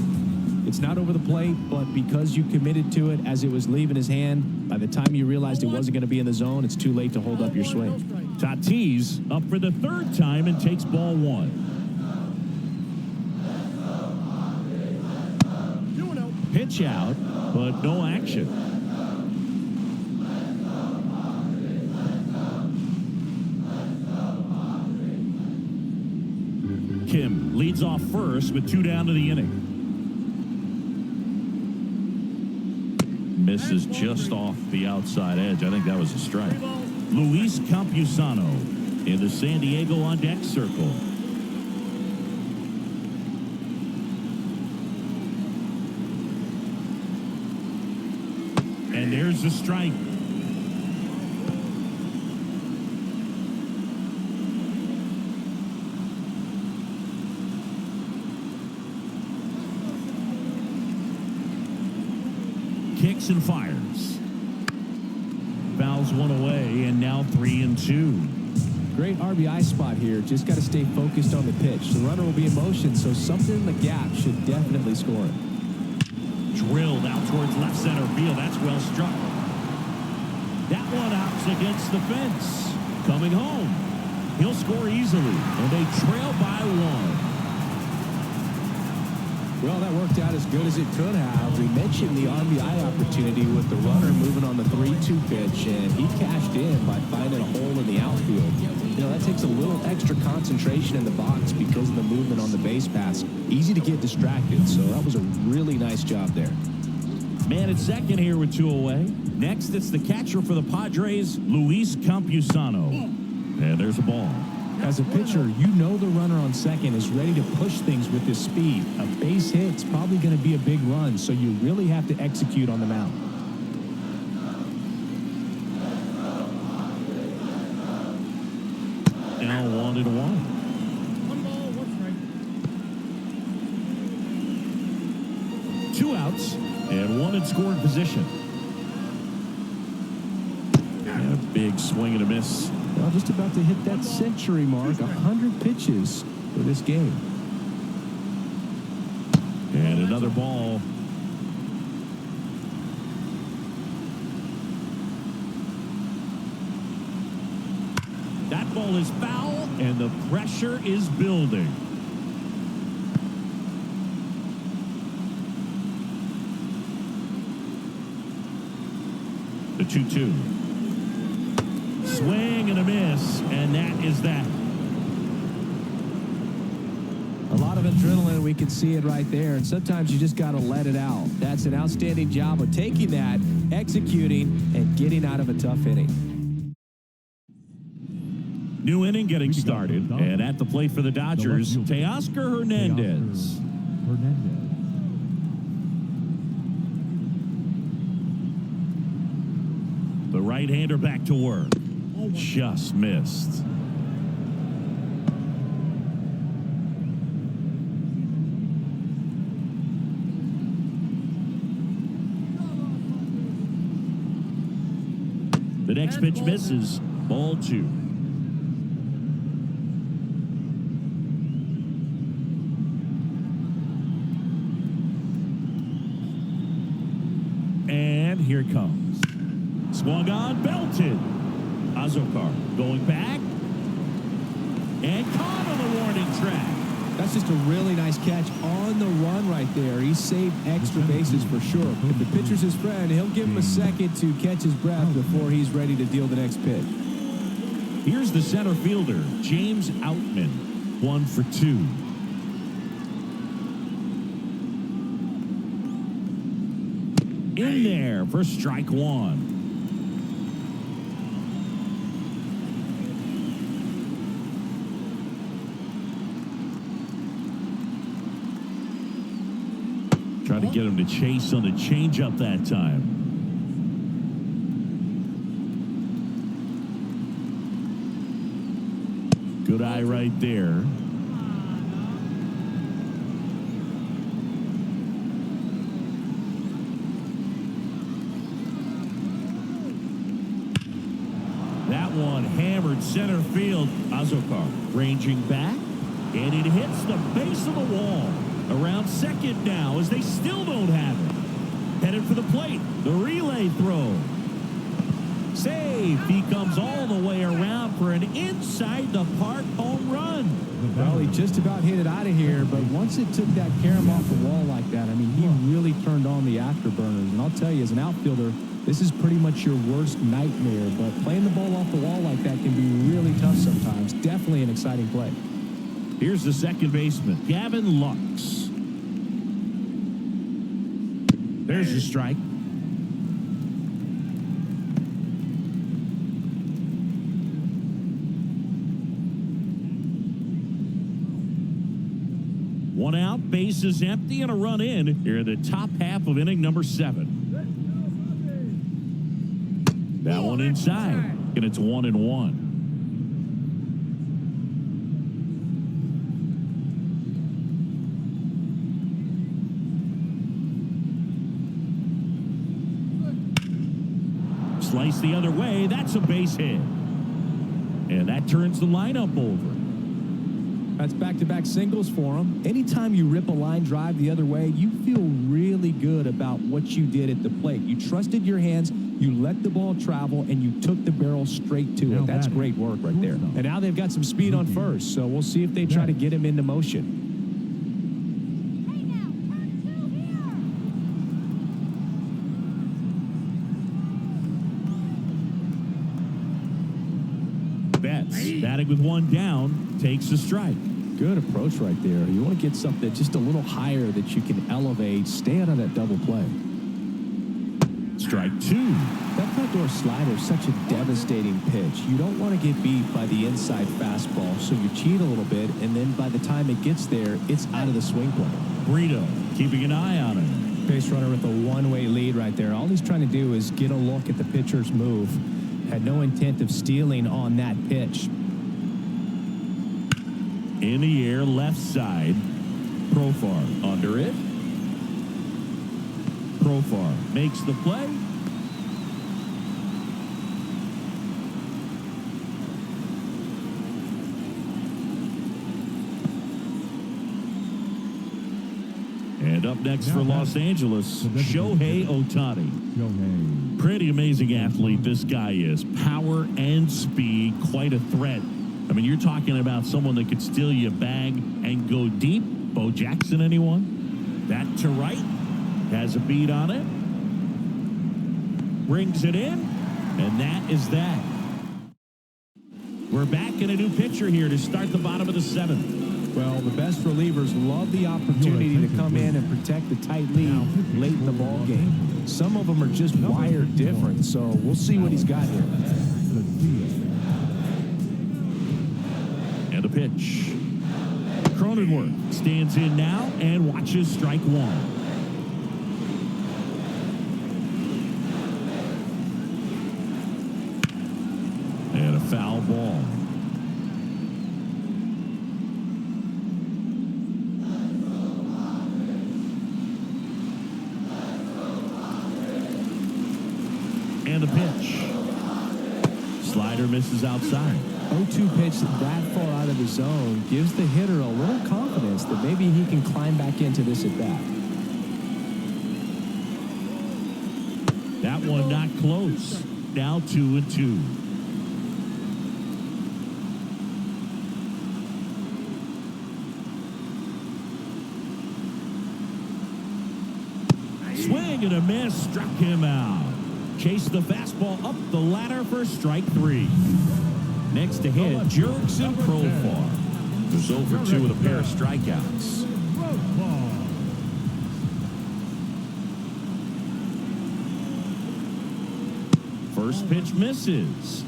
it's not over the plate, but because you committed to it as it was leaving his hand, by the time you realized it wasn't going to be in the zone, it's too late to hold up your swing. Tatis up for the 3rd time and takes ball 1. Pitch out, but no action. Kim leads off first with 2 down to the inning. Misses just off the outside edge. I think that was a strike. Luis Campusano in the San Diego on deck circle. And there's the strike. Kicks and fires. Fouls one away, and now 3-2. Great RBI spot here. Just got to stay focused on the pitch. The runner will be in motion, so something in the gap should definitely score it. Drilled out towards left center field. That's well struck. That one out against the fence. Coming home. He'll score easily, and they trail by 1. Well, that worked out as good as it could have. We mentioned the RBI opportunity with the runner moving on the 3-2 pitch, and he cashed in by finding a hole in the outfield. You know, that takes a little extra concentration in the box because of the movement on the base pass. Easy to get distracted, so that was a really nice job there. Man at second here with 2 away. Next, it's the catcher for the Padres, Luis Campusano. And there's a ball. As a pitcher, you know the runner on second is ready to push things with his speed. A base hit's probably going to be a big run, so you really have to execute on the mound. Now 1-1. 1 ball, 1 strike. 2 outs and 1 in scoring position. And a big swing and a miss. Well, just about to hit that century mark, 100 pitches for this game. And another ball. That ball is foul, and the pressure is building. The 2-2. Swing and a miss, and that is that. A lot of adrenaline, we can see it right there, and sometimes you just got to let it out. That's an outstanding job of taking that, executing, and getting out of a tough inning. New inning getting started, and at the plate for the Dodgers, Teoscar Hernandez. The right-hander back to work. Just missed. The next pitch misses. Ball 2. And here it comes. Swung on, belted. Azokar going back. And caught on the warning track. That's just a really nice catch on the run right there. He saved extra bases for sure. If the pitcher's his friend, he'll give him a second to catch his breath before he's ready to deal the next pitch. Here's the center fielder, James Outman, 1 for 2. In there for strike one. Trying to get him to chase on the changeup that time. Good eye right there. That one hammered center field. Azokar ranging back, and it hits the base of the wall. Around second now as they still don't have it. Headed for the plate. The relay throw. Safe. He comes all the way around for an inside the park home run. Well, he just about hit it out of here, but once it took that carom off the wall like that, I mean, he really turned on the afterburners. And I'll tell you, as an outfielder, this is pretty much your worst nightmare. But playing the ball off the wall like that can be really tough sometimes. Definitely an exciting play. Here's the second baseman, Gavin Lux. There's your strike. One out, base is empty, and a run in here in the top half of inning number 7. That one inside, and it's 1-1. Slice the other way. That's a base hit. And that turns the lineup over. That's back-to-back singles for him. Anytime you rip a line drive the other way, you feel really good about what you did at the plate. You trusted your hands, you let the ball travel, and you took the barrel straight to it. That's great work right there. And now they've got some speed on first, so we'll see if they try to get him into motion. Batting with one down, takes a strike. Good approach right there. You want to get something just a little higher that you can elevate. Stay out of that double play. Strike 2. That front door slider is such a devastating pitch. You don't want to get beat by the inside fastball, so you cheat a little bit, and then by the time it gets there, it's out of the swing play. Brito keeping an eye on it. Base runner with a one-way lead right there. All he's trying to do is get a look at the pitcher's move. Had no intent of stealing on that pitch. In the air, left side. Profar under it. Profar makes the play. And up next for Los Angeles, Shohei Ohtani. Pretty amazing athlete this guy is. Power and speed, quite a threat. I mean, you're talking about someone that could steal you a bag and go deep. Bo Jackson, anyone? That to right. Has a beat on it. Brings it in. And that is that. We're back in a new pitcher here to start the bottom of the 7th. Well, the best relievers love the opportunity to come in and protect the tight lead late in the ball game. Some of them are just wired different, so we'll see what he's got here. And a pitch. Cronenworth stands in now and watches strike 1. And a foul ball. And a pitch. Slider misses outside. 0-2 pitch that far out of the zone gives the hitter a little confidence that maybe he can climb back into this at bat. That one not close. Now 2-2. Swing and a miss. Struck him out. Chased the fastball up the ladder for strike 3. Next to hit, Jerks and Profar. There's over 2 with a pair of strikeouts. First pitch misses.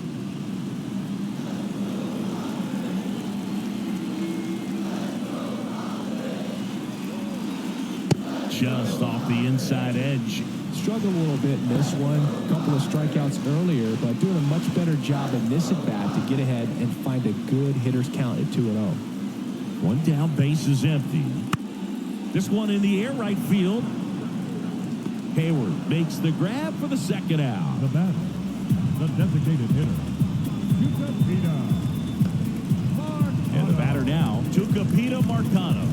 Just off the inside edge. Struggled a little bit in this one. A couple of strikeouts earlier, but doing a much better job in this at-bat to get ahead and find a good hitter's count at 2-0. One down, base is empty. This one in the air, right field. Hayward makes the grab for the second out. The batter, the designated hitter, Tucupita Marcano. And the batter now, Tucupita Marcano.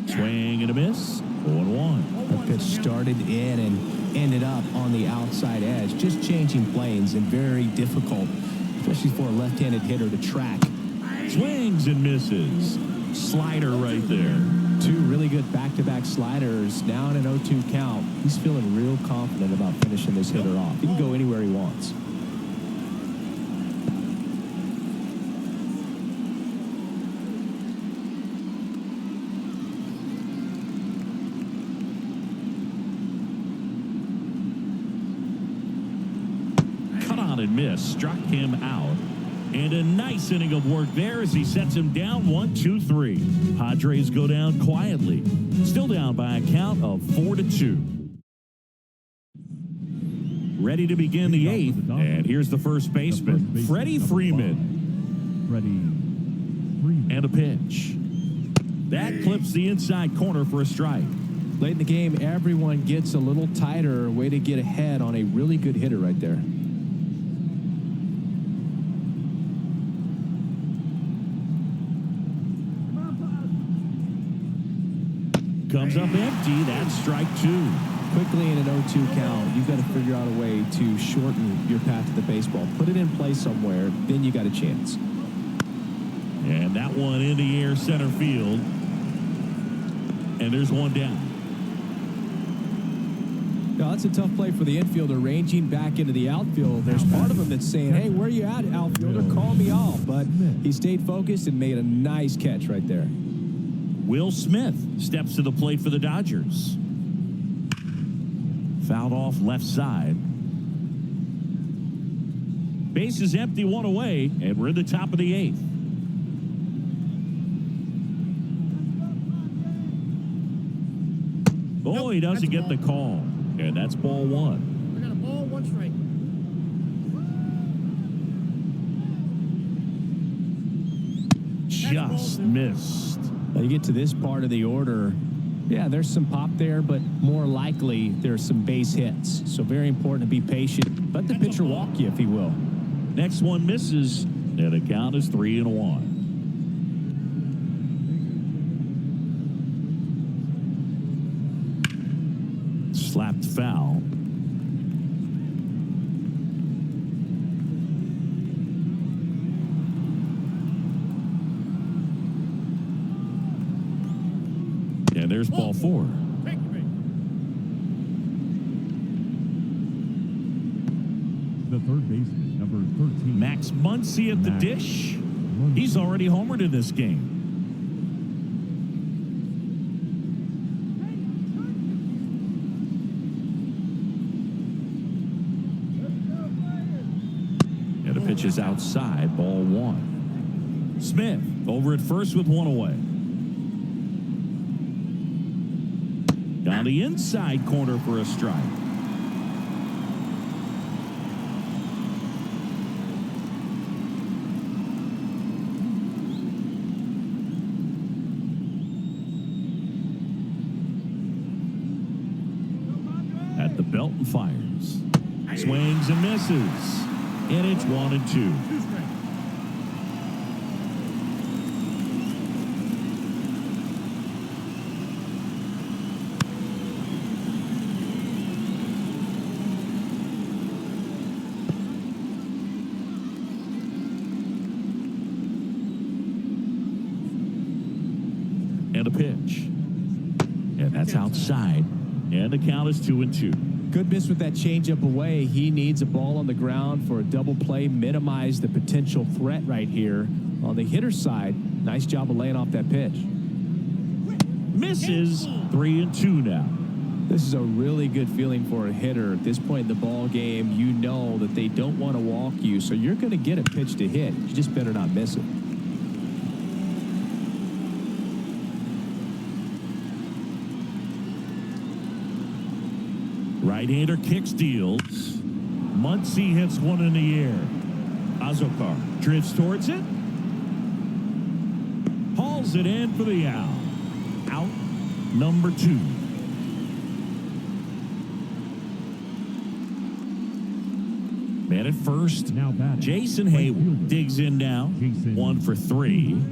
Swing and a miss. 0-1. The pitch started in and ended up on the outside edge. Just changing planes and very difficult, especially for a left-handed hitter to track. Swings and misses. Slider right there. 2 really good back-to-back sliders. Now in an 0-2 count. He's feeling real confident about finishing this hitter off. He can go anywhere he wants. And miss, struck him out, and a nice inning of work there as he sets him down 1-2-3. Padres go down quietly, still down by a count of 4-2. Ready to begin the 8th, and here's the first baseman, Freddie Freeman. And a pitch that clips the inside corner for a strike. Late in the game, everyone gets a little tighter. Way to get ahead on a really good hitter right there. Comes up empty. That's strike 2. Quickly in an 0-2 count, you've got to figure out a way to shorten your path to the baseball. Put it in play somewhere, then you got a chance. And that one in the air center field. And there's one down. Now, that's a tough play for the infielder ranging back into the outfield. There's part of him that's saying, hey, where you at, outfielder? Call me off. But he stayed focused and made a nice catch right there. Will Smith steps to the plate for the Dodgers. Fouled off left side. Base is empty, 1 away, and we're in the top of the 8th. Oh, he doesn't get the call. And that's ball 1. We got a ball, 1 strike. Just missed. Now you get to this part of the order. Yeah, there's some pop there, but more likely there's some base hits. So very important to be patient. Let the pitcher walk you if he will. Next one misses, and the count is 3-1. Slapped foul. And there's ball 4. The third baseman, number 13. Max Muncy at the dish. He's already homered in this game. And the pitch is outside, ball 1. Smith over at first with 1 away. Down the inside corner for a strike. At the belt and fires. Swings and misses. And it's 1-2. And a pitch. And that's outside. And the count is 2-2. Good miss with that changeup away. He needs a ball on the ground for a double play, minimize the potential threat right here. On the hitter's side, nice job of laying off that pitch. Misses. 3-2 now. This is a really good feeling for a hitter. At this point in the ball game, you know that they don't want to walk you, so you're going to get a pitch to hit. You just better not miss it. Right-hander kick steals. Muncy hits one in the air. Azokar drifts towards it. Hauls it in for the out. Out number 2. Man at first. Now batting. Jason Hayward digs in now. 1 for 3.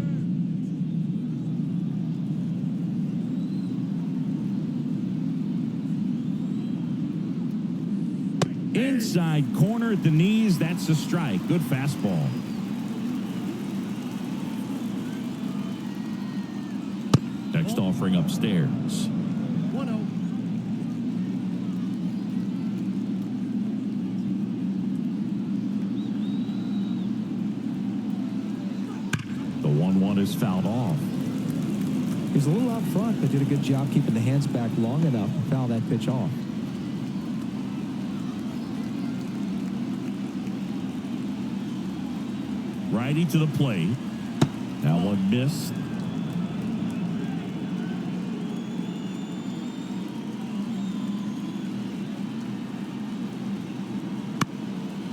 Inside corner at the knees. That's a strike. Good fastball. Next offering upstairs. 1-0. The 1-1 is fouled off. He's a little out front, but did a good job keeping the hands back long enough to foul that pitch off. Righty to the plate. That one missed.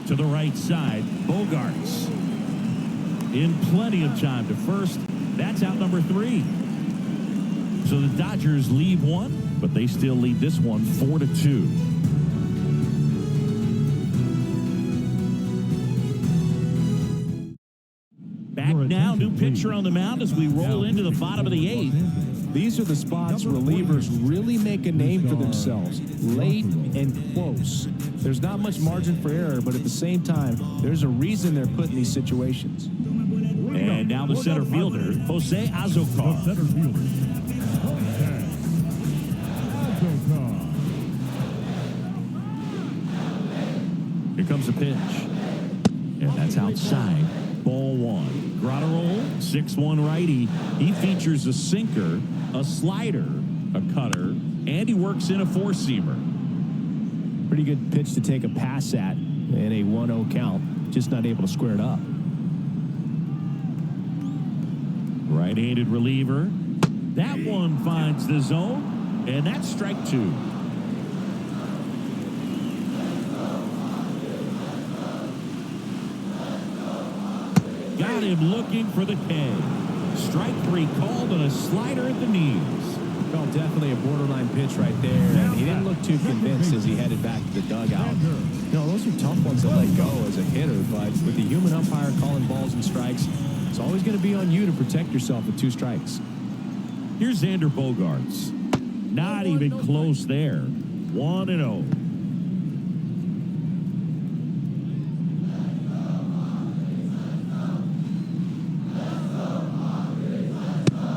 To the right side, Bogarts in plenty of time to first. That's out number 3. So the Dodgers leave one, but they still lead this one 4-2. Back now, new pitcher on the mound as we roll into the bottom of the 8th. These are the spots relievers really make a name for themselves. Late and close. There's not much margin for error, but at the same time, there's a reason they're put in these situations. And now the center fielder, Jose Azokar. Center fielder. Azokar. Here comes a pitch. And that's outside. Ball 1. Grotterol, 6'1" righty. He features a sinker, a slider, a cutter, and he works in a 4-seamer. Pretty good pitch to take a pass at in a 1-0 count. Just not able to square it up. Right-handed reliever. That one finds the zone, and that's strike 2. Got him looking for the K. Strike 3 called on a slider at the knees. Well, definitely a borderline pitch right there, and he didn't look too convinced as he headed back to the dugout. You know, those are tough ones to let go as a hitter, but with the human umpire calling balls and strikes, it's always going to be on you to protect yourself with 2 strikes. Here's Xander Bogaerts. Not even close there. 1-0.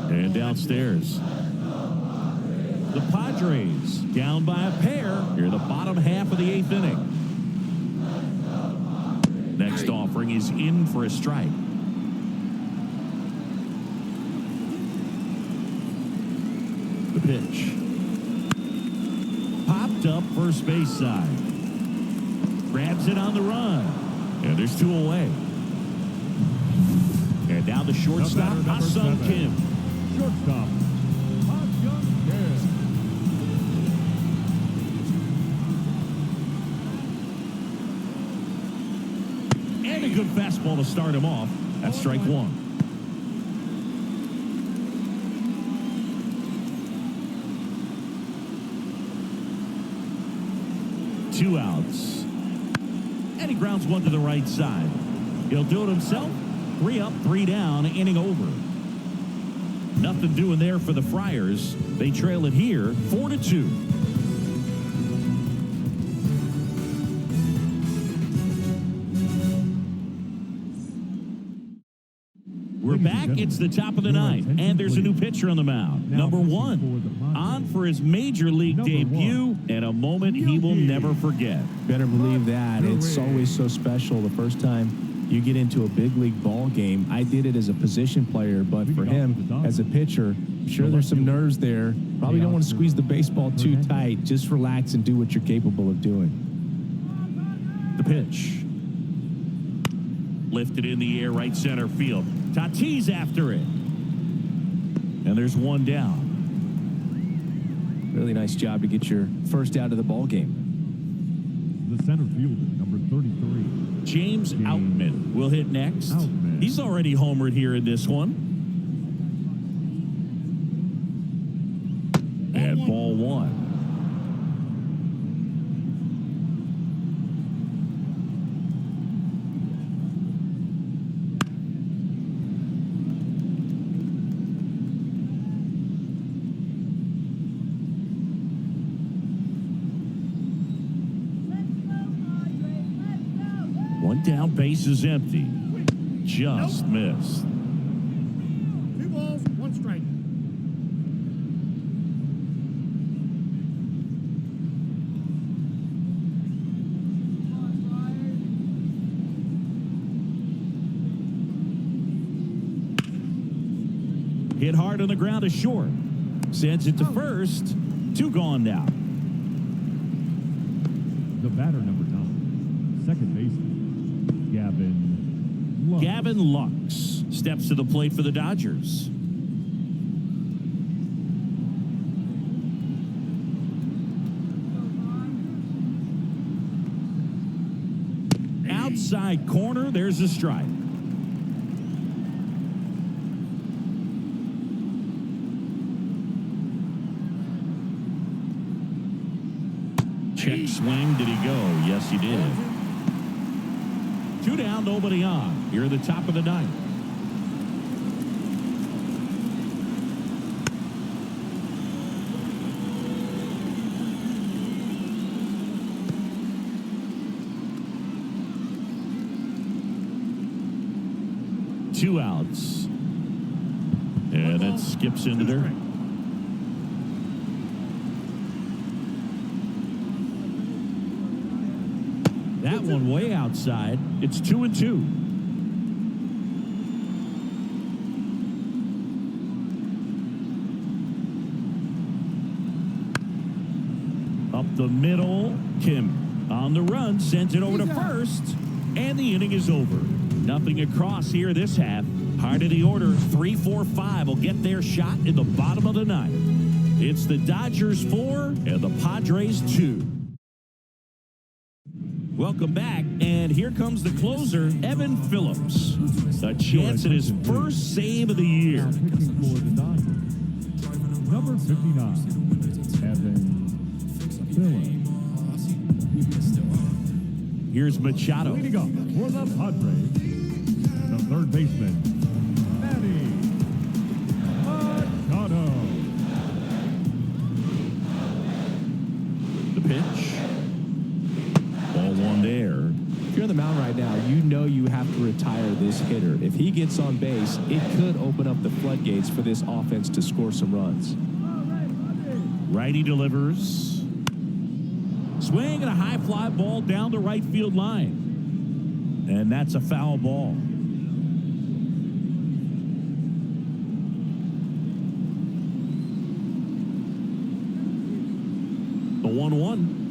And downstairs, the Padres down by a pair here in the bottom half of the 8th inning. Next offering is in for a strike. The pitch. Popped up first base side. Grabs it on the run. And there's 2 away. And now the shortstop, Ha-Sung Kim. Shortstop. Ha-Sung Kim. And a good fastball to start him off. That's strike 1. Two outs. And he grounds one to the right side. He'll do it himself. 3 up, 3 down, inning over. Nothing doing there for the Friars. They trail it here, 4-2. We're back. It's the top of the ninth, and there's a new pitcher on the mound. Number 1, on for his major league debut, and a moment he will never forget. Better believe that. It's always so special the first time you get into a big league ball game. I did it as a position player, but for him, as a pitcher, I'm sure there's some nerves there. Probably don't want to squeeze the baseball too tight. Just relax and do what you're capable of doing. The pitch. Lifted in the air, right center field. Tatis after it. And there's one down. Really nice job to get your first out of the ball game. The center fielder, number 33. James Outman will hit next. He's already homered here in this one. And ball 1. One down, base is empty. Just missed. 2 balls, 1 strike. Hit hard on the ground to short. Sends it to first. 2 gone now. The batter, number 9. Second baseman, Gavin Lux steps to the plate for the Dodgers. Outside corner, there's a strike. Check swing. Did he go? Yes, he did. 2 down, nobody on. Here at the top of the ninth. Two outs. And it skips into there. That one way outside. It's 2-2. Up the middle. Kim on the run. Sends it over to first. And the inning is over. Nothing across here this half. Heart of the order. 3, 4, 5 will get their shot in the bottom of the ninth. It's the Dodgers 4 and the Padres 2. Welcome back, and here comes the closer, Evan Phillips. A chance at his first save of the year. pitching for the Dodgers. Number 59, Evan Phillips. Here's Machado. Leading up for the Padres, the third baseman, Manny Machado. The pitch. Ball 1 there. If you're on the mound right now, you know you have to retire this hitter. If he gets on base, it could open up the floodgates for this offense to score some runs. Righty delivers. Swing and a high fly ball down the right field line. And that's a foul ball. The 1-1.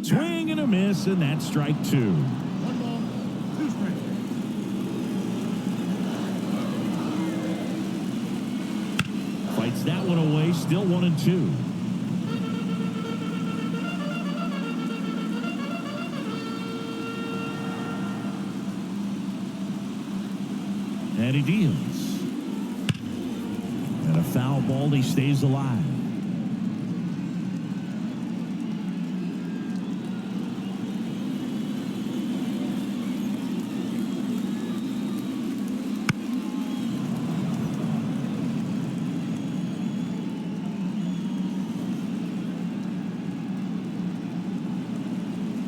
Swing and a miss, and that's strike 2. 1 ball, 2 strikes. Fights that one away, still 1-2. And he deals. And a foul ball, he stays alive.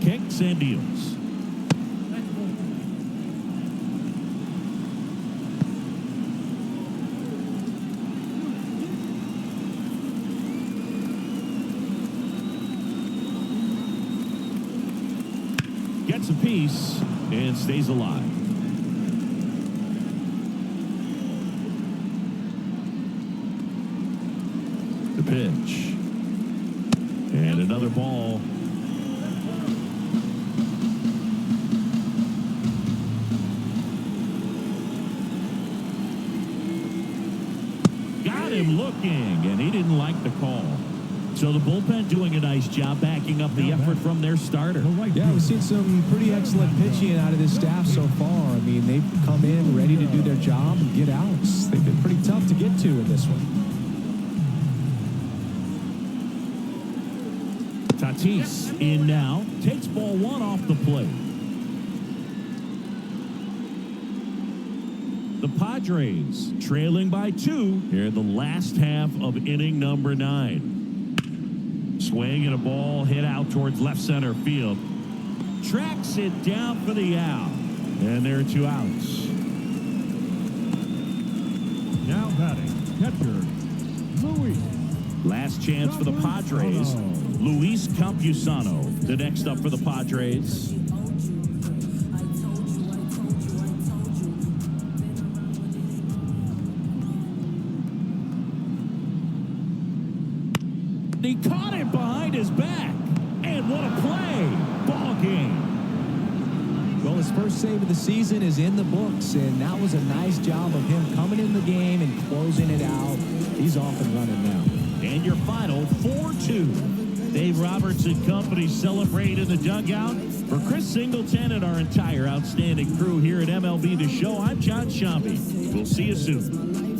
Kicks and deals. hits apiece and stays alive. The pitch. And another ball. Got him looking, and he didn't like the call. So the bullpen doing a nice job backing up the effort from their starter. Yeah, we've seen some pretty excellent pitching out of this staff so far. I mean, they've come in ready to do their job and get outs. They've been pretty tough to get to in this one. Tatis in now, takes ball one off the plate. The Padres trailing by 2 here in the last half of inning number 9. Swing and a ball hit out towards left center field. Tracks it down for the out. And there are 2 outs. Now batting, catcher, Luis. Last chance for the Padres. Luis Campusano, the next up for the Padres. He caught it behind his back. And what a play. Ball game. Well, his first save of the season is in the books, and that was a nice job of him coming in the game and closing it out. He's off and running now. And your final 4-2. Dave Roberts and company celebrate in the dugout. For Chris Singleton and our entire outstanding crew here at MLB The Show, I'm John Shambi. We'll see you soon.